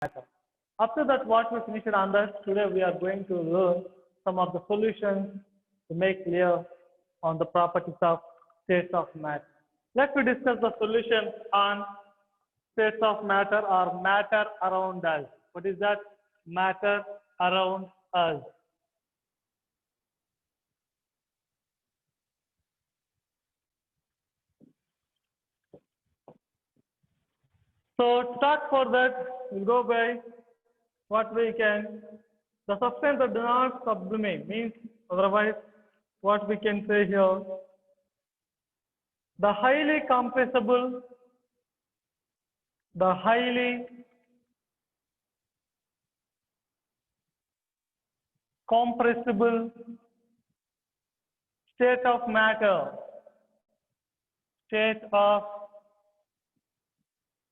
matter. After that, what we finished on that, today we are going to learn some of the solutions to make clear on the properties of states of matter. Let me discuss the solution on states of matter or matter around us. What is that? Matter around us. So to start for that, we'll go by what we can. The substance that do not sublimate means otherwise what we can say here. The highly compressible, the highly compressible state of matter, state of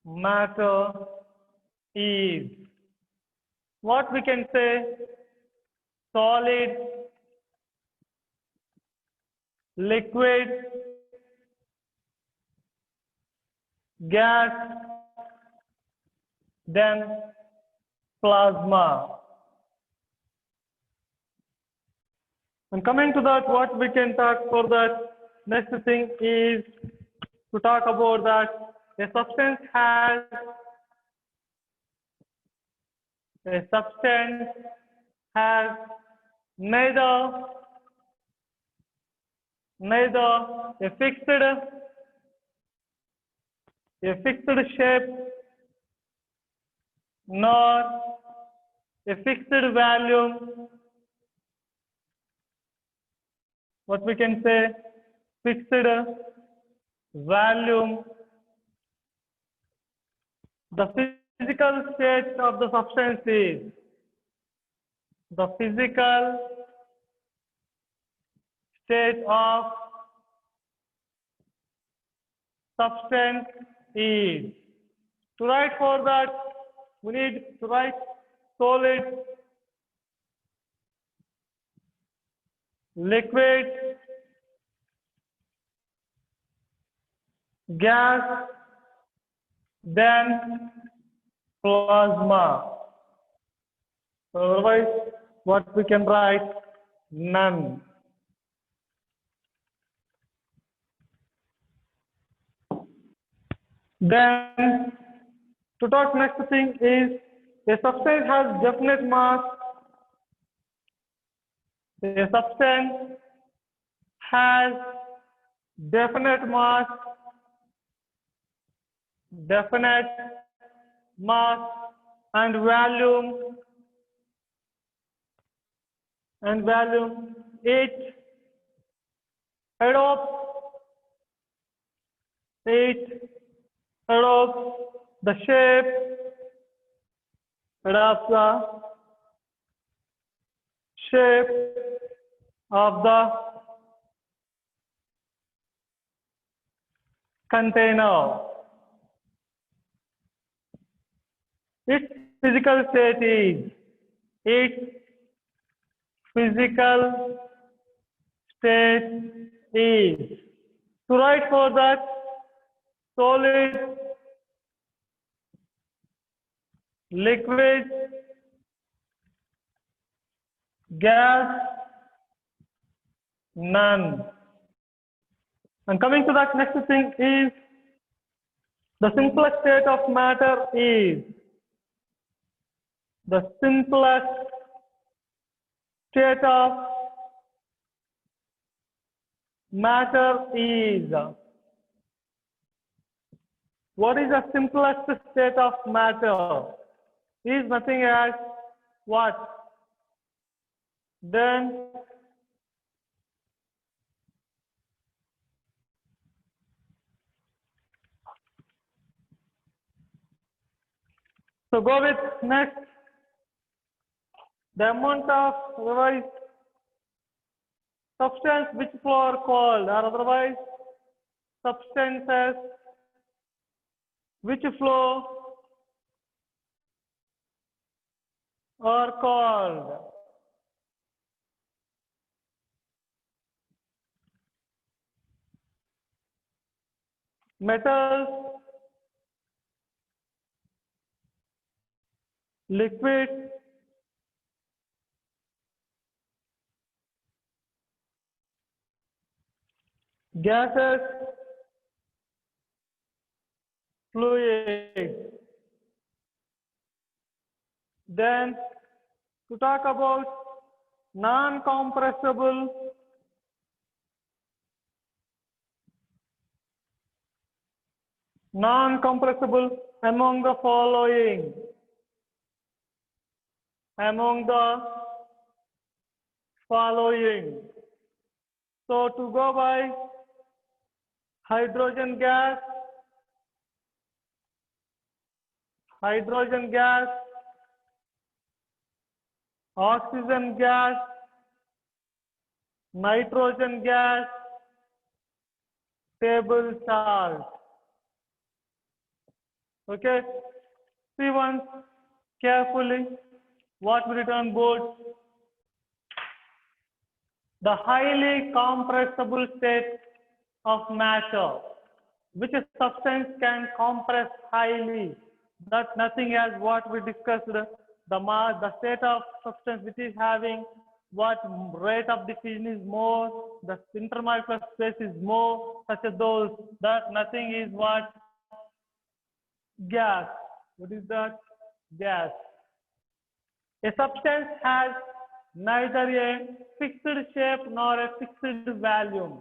matter is what we can say solid, liquid, gas, then plasma. And coming to that, what we can talk for that, next thing is to talk about that a substance has neither a fixed shape nor a fixed volume. What we can say fixed volume. The physical state of the substance is the physical state of substance is. To write for that, we need to write solid, liquid, gas, then plasma. So otherwise, what we can write? None. Then, to talk next thing is a substance has definite mass. A substance has definite mass, and volume, it adopts the shape, of the container. Its physical state is to write for that solid, liquid, gas, none. And coming to that next thing is the simplest state of matter is what is the simplest state of matter? Is nothing as what? Then so go with next. The amount of revised substance which flow are called, or otherwise substances which flow are called. Metals, liquid, gases, fluids. Then to talk about non-compressible, among the following, among the following. So to go by hydrogen gas, oxygen gas, nitrogen gas, table salt. Okay, see once carefully what we written on board. The highly compressible state of matter, which a substance can compress highly. That nothing as what we discussed, the state of substance which is having what rate of diffusion is more, the intermolecular space is more, such as those, that nothing is what? Gas. What is that? Gas. A substance has neither a fixed shape nor a fixed volume.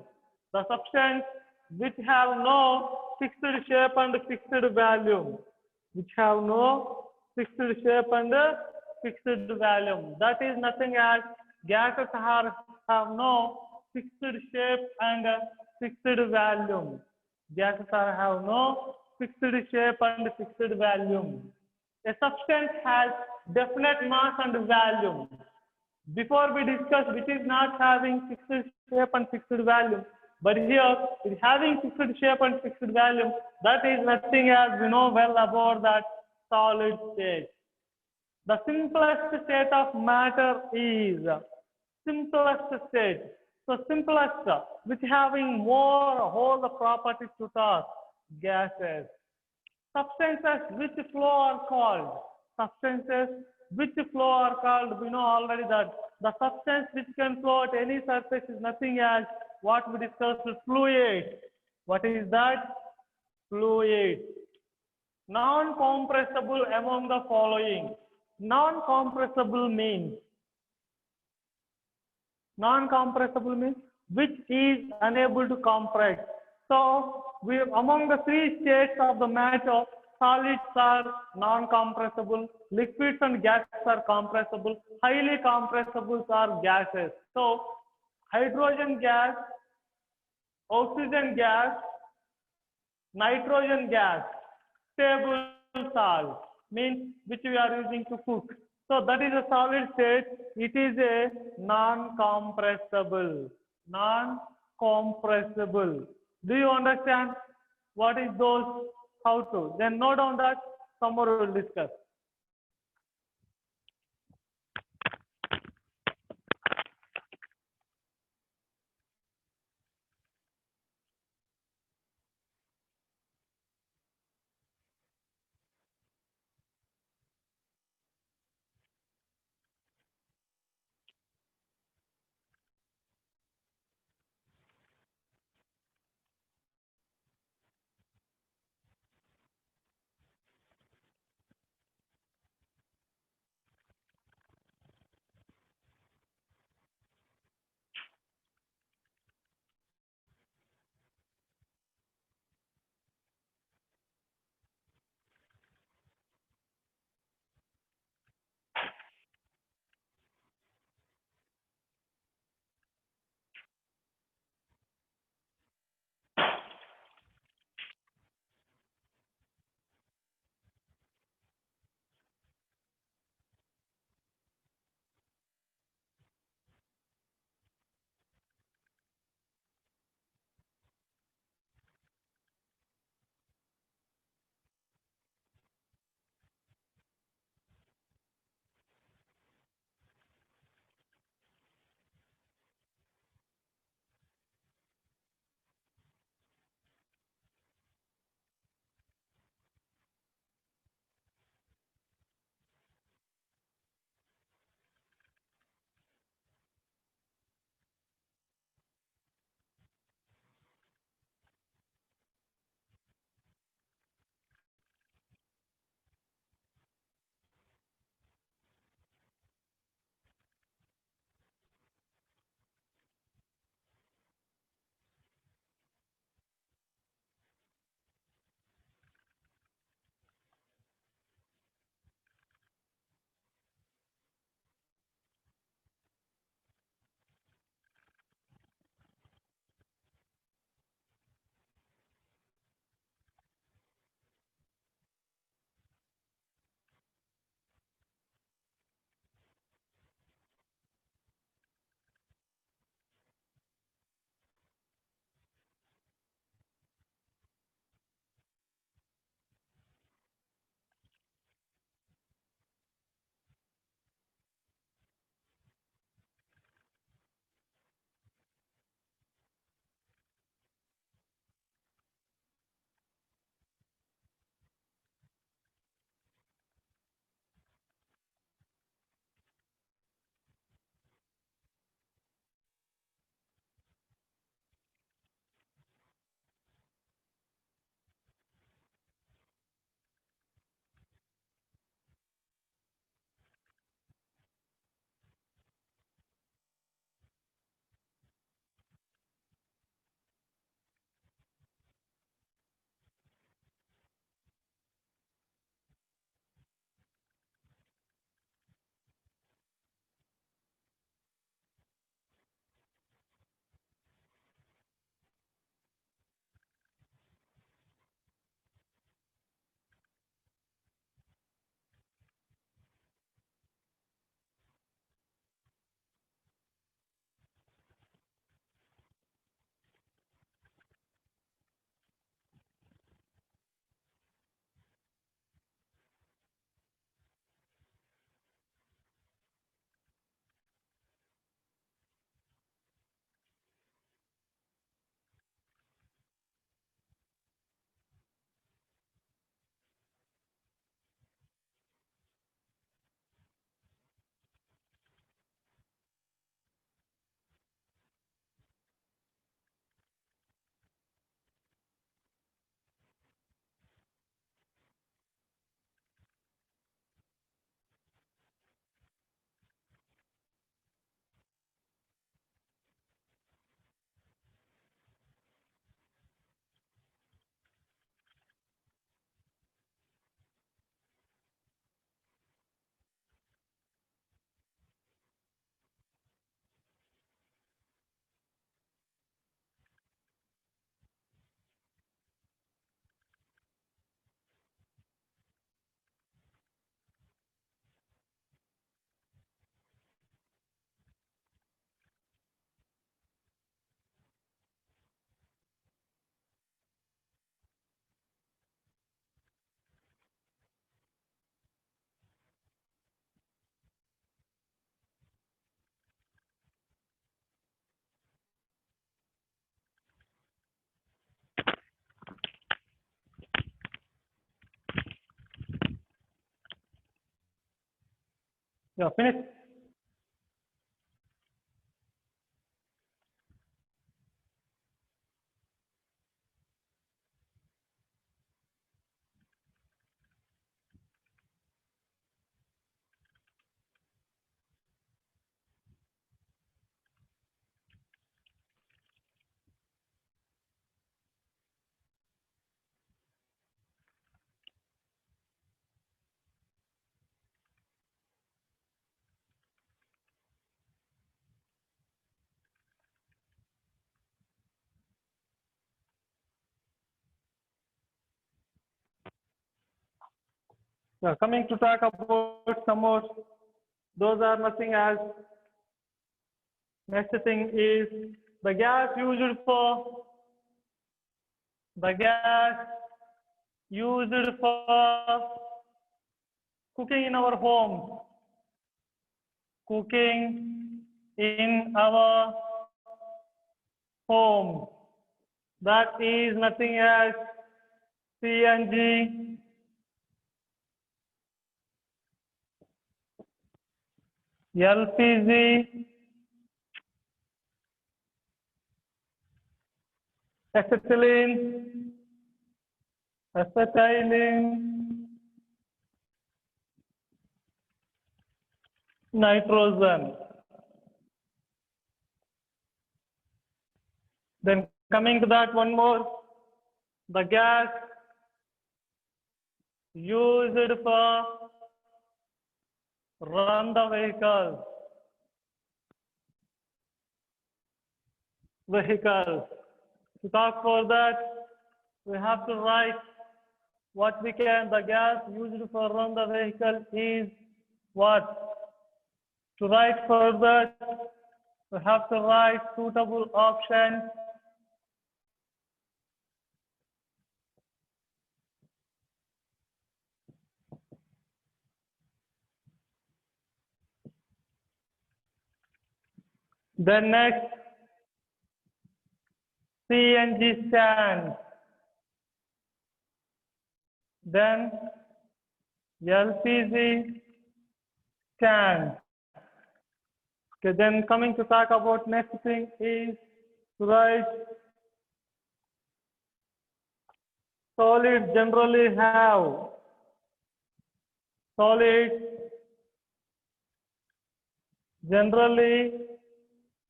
The substance which have no fixed shape and fixed volume, that is nothing as gases have no fixed shape and fixed volume. Gases have no fixed shape and fixed volume. A substance has definite mass and volume. Before we discussed which is not having fixed shape and fixed volume, but here it is having fixed shape and fixed volume. That is nothing as we know well about that solid state. The simplest state of matter is simplest state. So simplest, which having more whole properties to us, gases. Substances which flow are called. We know already that the substance which can flow at any surface is nothing as what we discussed, fluid. What is that? Fluid. Non-compressible among the following. Non-compressible means which is unable to compress. So among the three states of the matter, solids are non-compressible, liquids and gases are compressible, highly compressible are gases. So hydrogen gas, oxygen gas, nitrogen gas, table salt means which we are using to cook. So that is a solid state. It is a non-compressible. Do you understand what is those? How to? Then note down that tomorrow we will discuss. Yeah, finish. Yeah, coming to talk about some more, those are nothing as next thing is the gas used for the gas used for cooking in our home, cooking in our home. That is nothing as CNG, LPG, acetylene, nitrogen. Then coming to that one more, the gas used for run the vehicle. To talk for that, we have to write what we can. The gas used for run the vehicle is what? To write for that, we have to write suitable options. Then next, CNG stand. Then LPG stand. Okay, then coming to talk about next thing is to write solids generally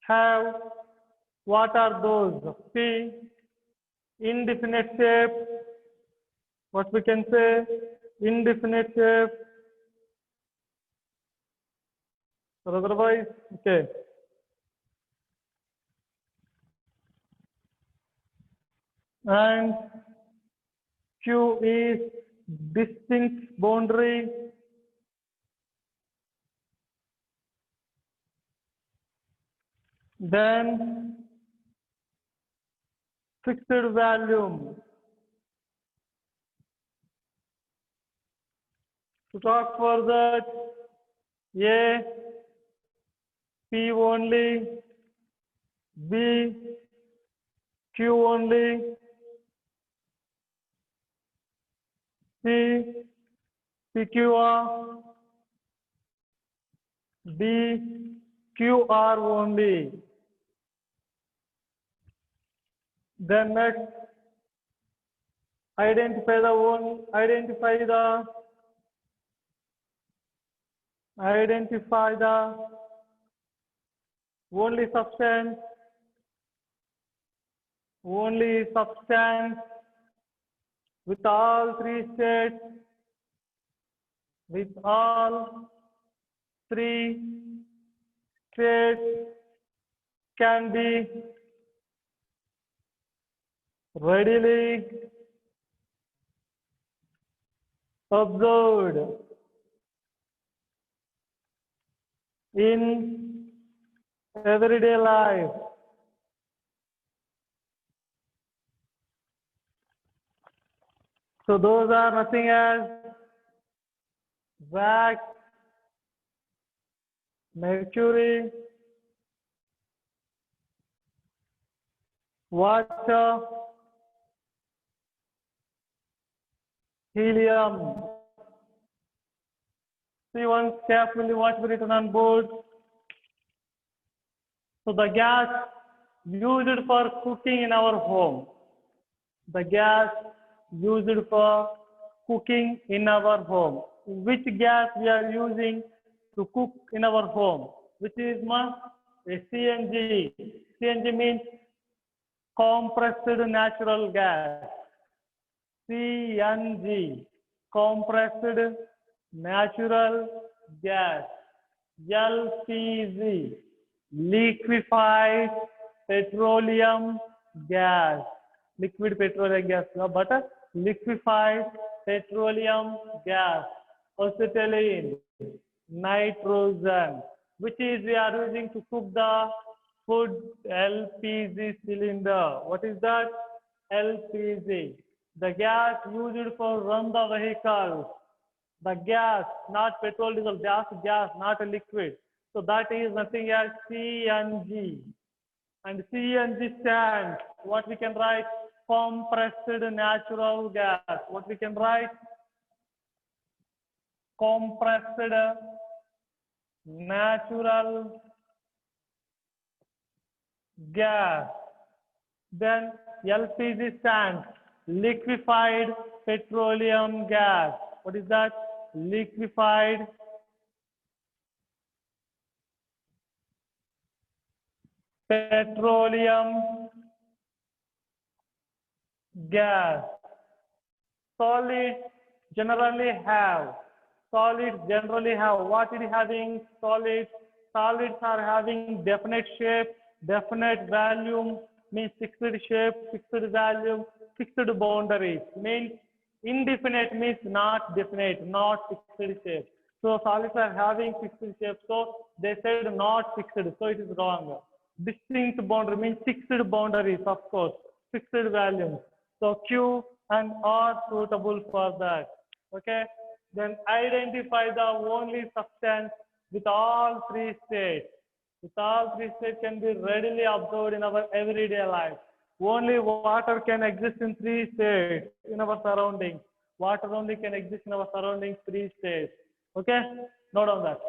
have what are those? P, indefinite shape, what we can say, indefinite shape, or otherwise, okay. And Q is distinct boundary. Then fixed volume. To talk further, A, P only, B, Q only, C, PQR, D, QR only. Then next, identify the only substance with all three states, can be readily observed in everyday life. So those are nothing as wax, mercury, water, helium, See once carefully what we written on board. So the gas used for cooking in our home. The gas used for cooking in our home. Which gas we are using to cook in our home? Which is a CNG. CNG means compressed natural gas. CNG, compressed natural gas. LPG, liquefied petroleum gas. Liquid petroleum gas, but liquefied petroleum gas. Acetylene, nitrogen, which is we are using to cook the food. LPG cylinder. What is that? LPG. The gas used for run the vehicle. The gas, not petrol, diesel, gas, not a liquid. So that is nothing as CNG. And CNG stands, what we can write? Compressed natural gas. What we can write? Compressed natural gas. Then LPG stands, liquefied petroleum gas. What is that? Liquefied petroleum gas. Solids generally have. Solids generally have. What it is having? Solids. Solids are having definite shape, definite volume, means fixed shape, fixed volume, fixed boundaries. Means indefinite means not definite, not fixed shape. So solids are having fixed shape. So they said not fixed. So it is wrong. Distinct boundary means fixed boundaries, of course, fixed volumes. So Q and R suitable for that. Okay. Then identify the only substance with all three states. With all three states can be readily observed in our everyday life. Only water can exist in three states in our surroundings. Water only can exist in our surroundings, three states. Okay. Note on that.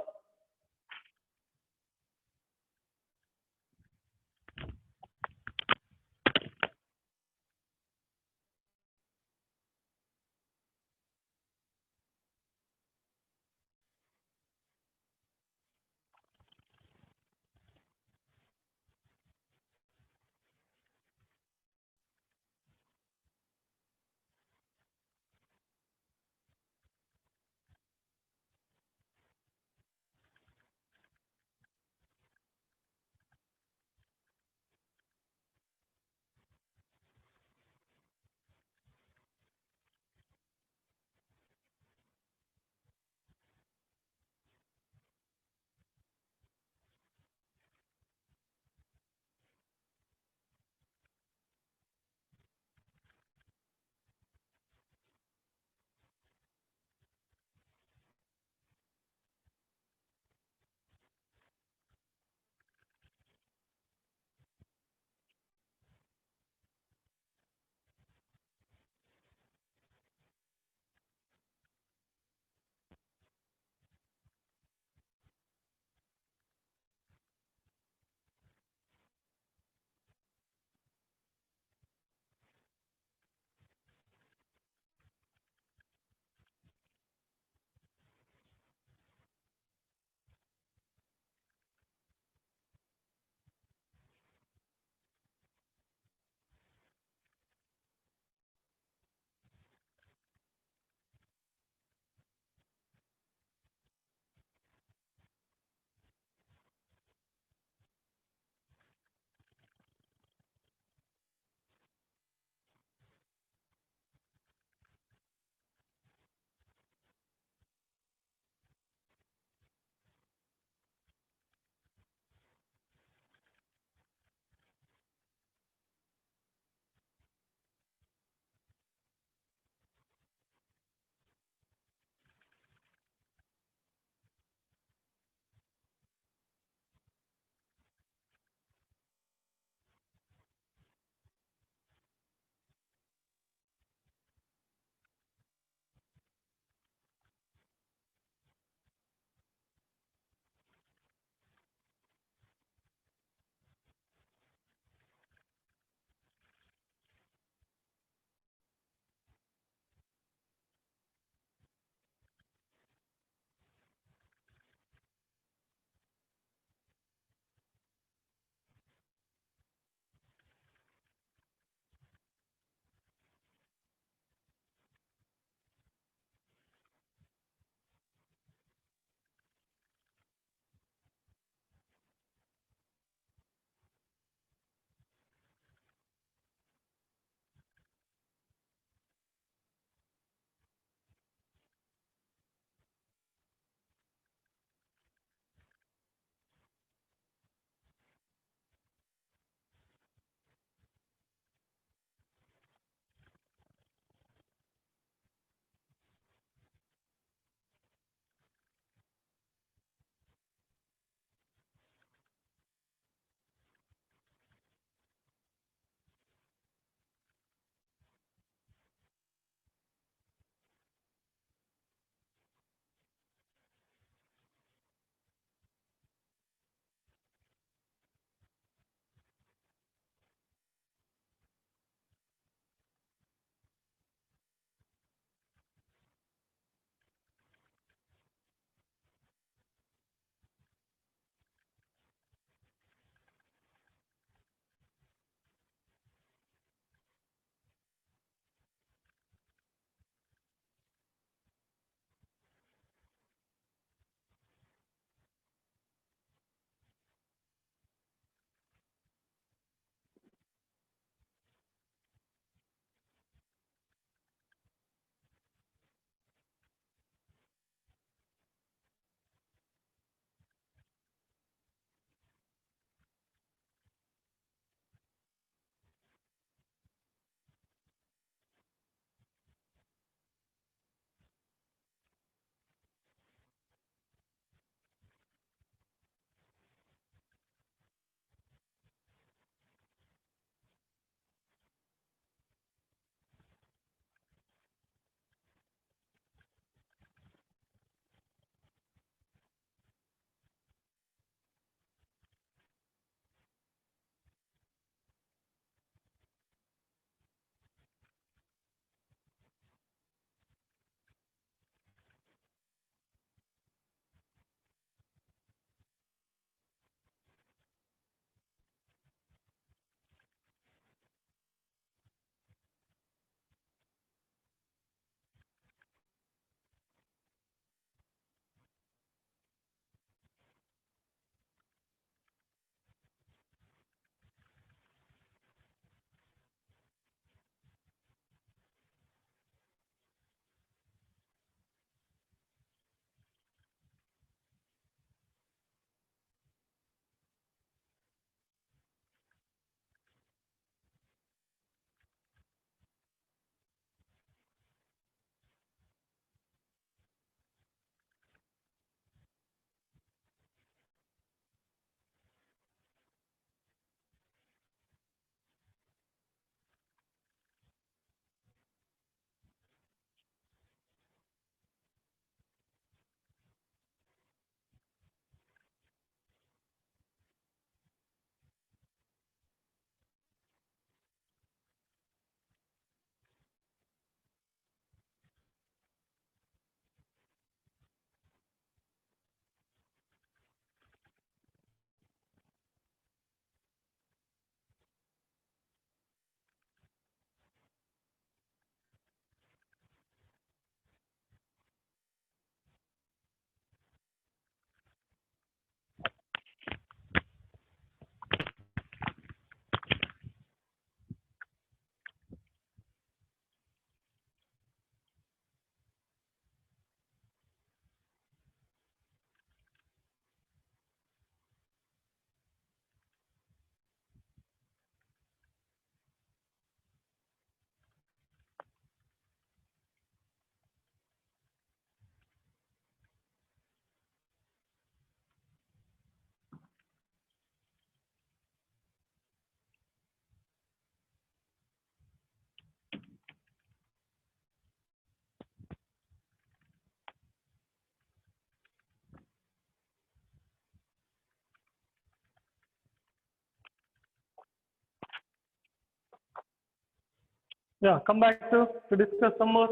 Yeah, come back to discuss some more.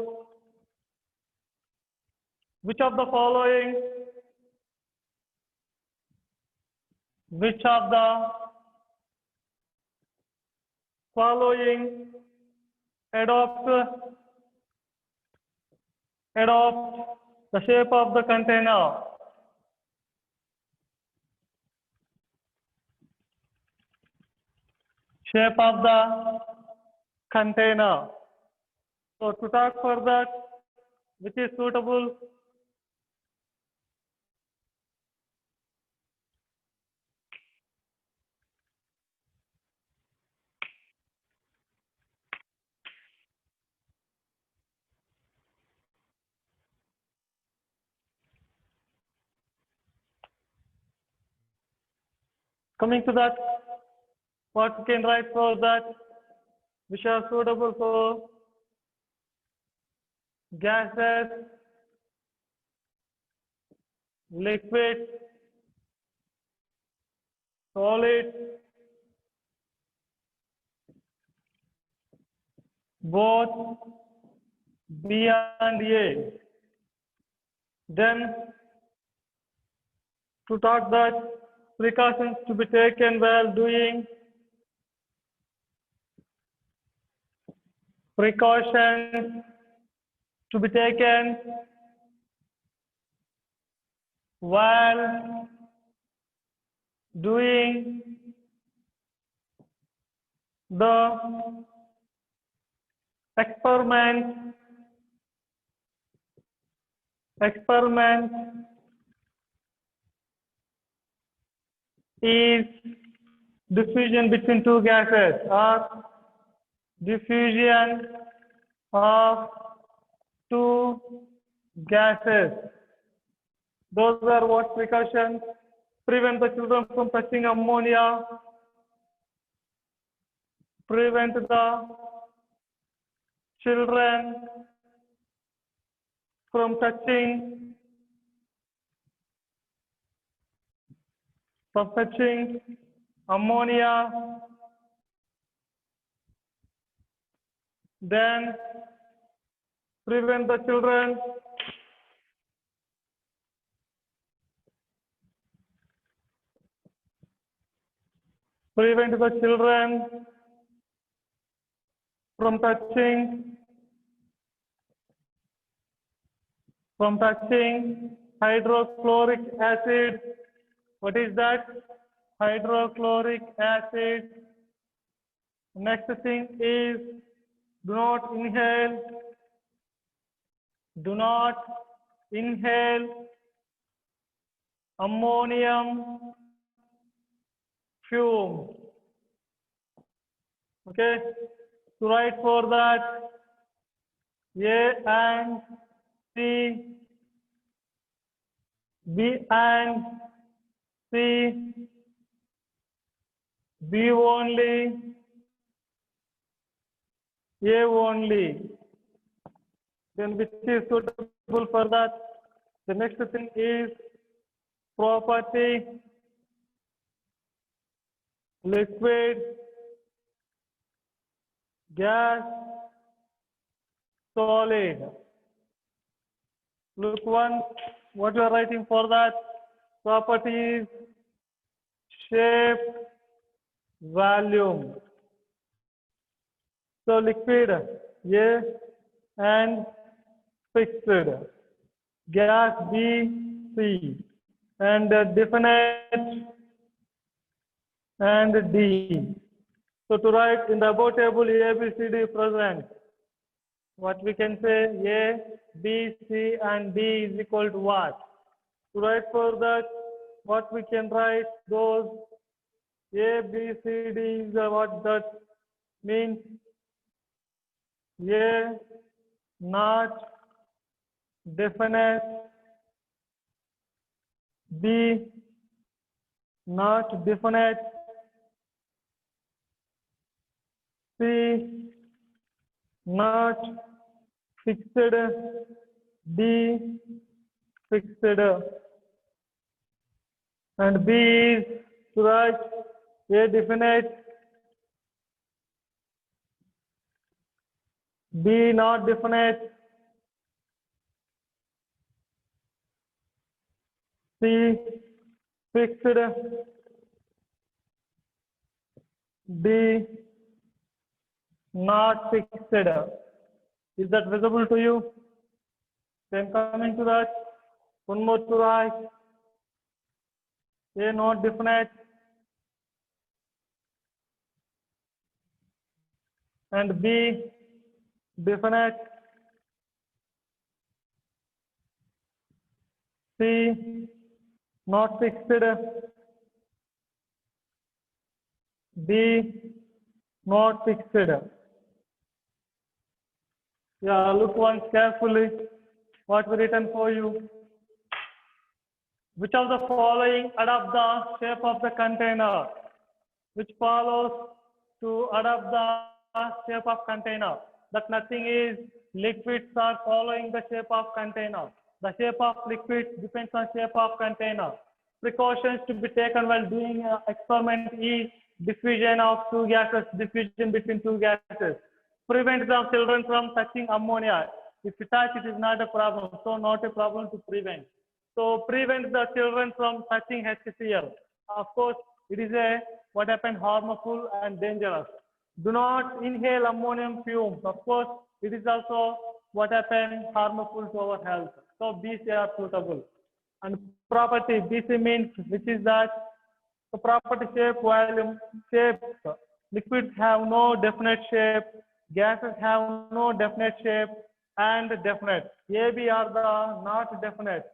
Which of the following, which of the following adopt the shape of the container? Shape of the container. So to talk for that, which is suitable? Coming to that, what we can write for that, which are suitable for gases, liquid, solid, both B and A. Then to talk that precautions to be taken while doing, precautions to be taken while doing the experiment is diffusion between two gases or diffusion of two gases. Those are what precautions? Prevent the children from touching ammonia, prevent the children from touching ammonia, then prevent the children from touching hydrochloric acid. What is that? Hydrochloric acid. Next thing is do not inhale ammonium fume. Okay, to write for that, A and C, B and C, B only, A only. Then which is suitable for that? The next thing is property, liquid, gas, solid. Look one, what you are writing for that? Properties, shape, volume. So liquid, A and fixed. Gas, B, C. And definite and D. So to write in the above table A, B, C, D present, what we can say A, B, C and D is equal to what? To write for that, what we can write those A, B, C, D is what that means. A not definite, B not definite, C not fixed, D fixed, and B is to write A definite, B not definite, C fixed, D not fixed. Is that visible to you? Then coming to that, one more to write. A not definite and B definite, C not fixed, D not fixed. Yeah, look once carefully what we written for you. Which of the following adopt the shape of the container? Which follows to adopt the shape of container? That nothing is liquids are following the shape of container. The shape of liquids depends on shape of container. Precautions to be taken while doing an experiment is diffusion of two gases, diffusion between two gases. Prevent the children from touching ammonia. If you touch, it is not a problem. So not a problem to prevent. So prevent the children from touching HCl. Of course, it is a what happened harmful and dangerous. Do not inhale ammonium fumes. Of course, it is also what happened harmful to our health. So these are suitable. And property BC means which is that the property shape volume shapes. Liquids have no definite shape. Gases have no definite shape and definite. AB are the not definite,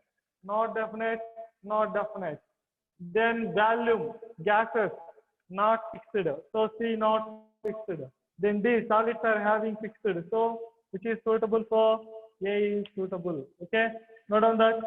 not definite, not definite. Then volume, gases, not fixed. So C not fixed. Then D, solids are having fixed. So which is suitable for A is suitable. Okay, note on that.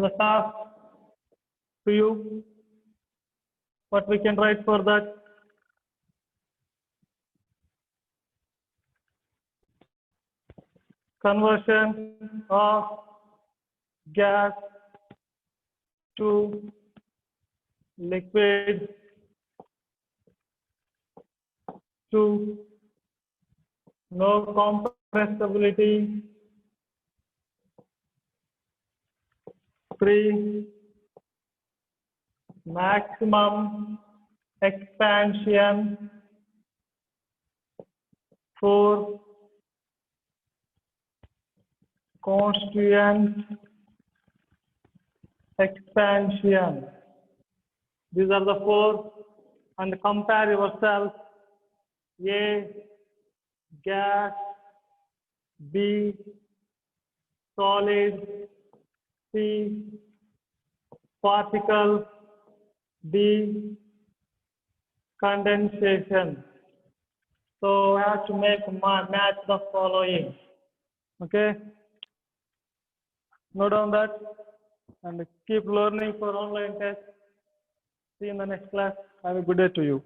the task to you. What we can write for that? Conversion of gas to liquid to no compressibility, 3 maximum expansion, 4 constant expansion. These are the 4, and compare yourself. A gas, B solid, C particle, D condensation. So I have to match the following. Okay, note down that and keep learning for online test. See you in the next class. Have a good day to you.